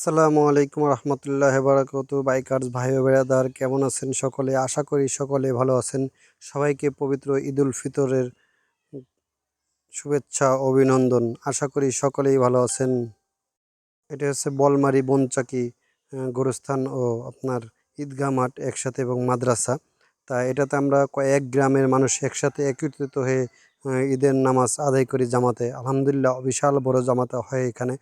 আসসালামু আলাইকুম রহমতুল্লাহ বারাকাতু। বাইকার্স ভাই ও বেড়াদার কেমন আছেন সকলে? আশা করি সকলে ভালো আছেন। সবাইকে পবিত্র ঈদ উল ফিতরের শুভেচ্ছা অভিনন্দন। আশা করি সকলেই ভালো আছেন। এটা হচ্ছে বলমারি বনচাকি গোরস্থান ও আপনার ঈদগাহ মাঠ একসাথে এবং মাদ্রাসা। তা এটাতে আমরা কয়েক গ্রামের মানুষ একসাথে একত্রিত হয়ে ঈদের নামাজ আদায় করি জামাতে। আলহামদুলিল্লাহ বিশাল বড় জামাতে হয় এখানে।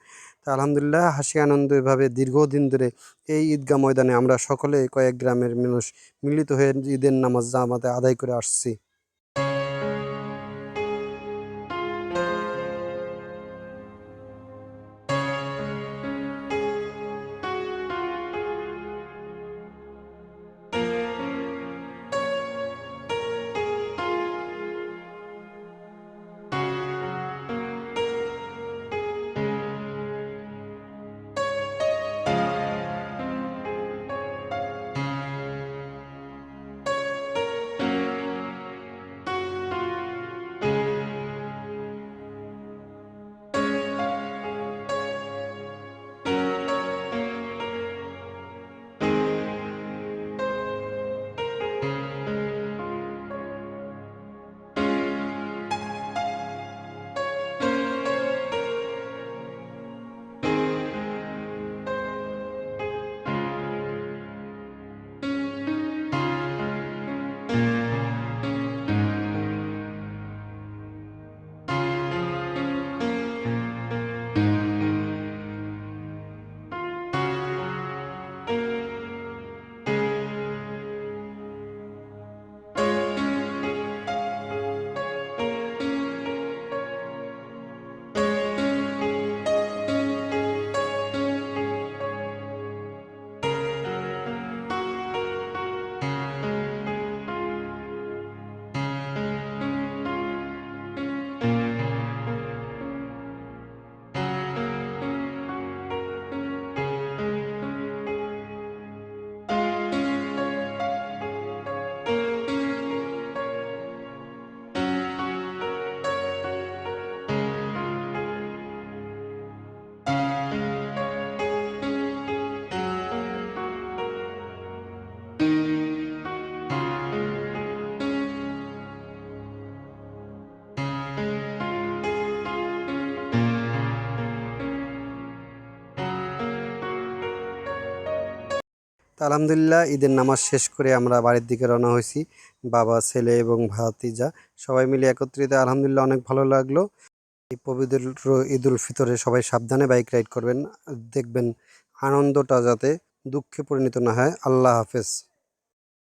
তা আলহামদুলিল্লাহ হাসি আনন্দ এভাবে দীর্ঘদিন ধরে এই ঈদগাহ ময়দানে আমরা সকলে কয়েক গ্রামের মানুষ মিলিত হয়ে ঈদের নামাজ জামাতে আদায় করে আসছি। তা আলহামদুলিল্লাহ ঈদের নামাজ শেষ করে আমরা বাড়ির দিকে রওনা হয়েছি। বাবা, ছেলে এবং ভাতিজা সবাই মিলে একত্রিত। আলহামদুলিল্লাহ অনেক ভালো লাগলো। এই পবিত্র ঈদ উল ফিতরে সবাই সাবধানে বাইক রাইড করবেন। দেখবেন আনন্দটা যাতে দুঃখে পরিণত না হয়। আল্লাহ হাফেজ।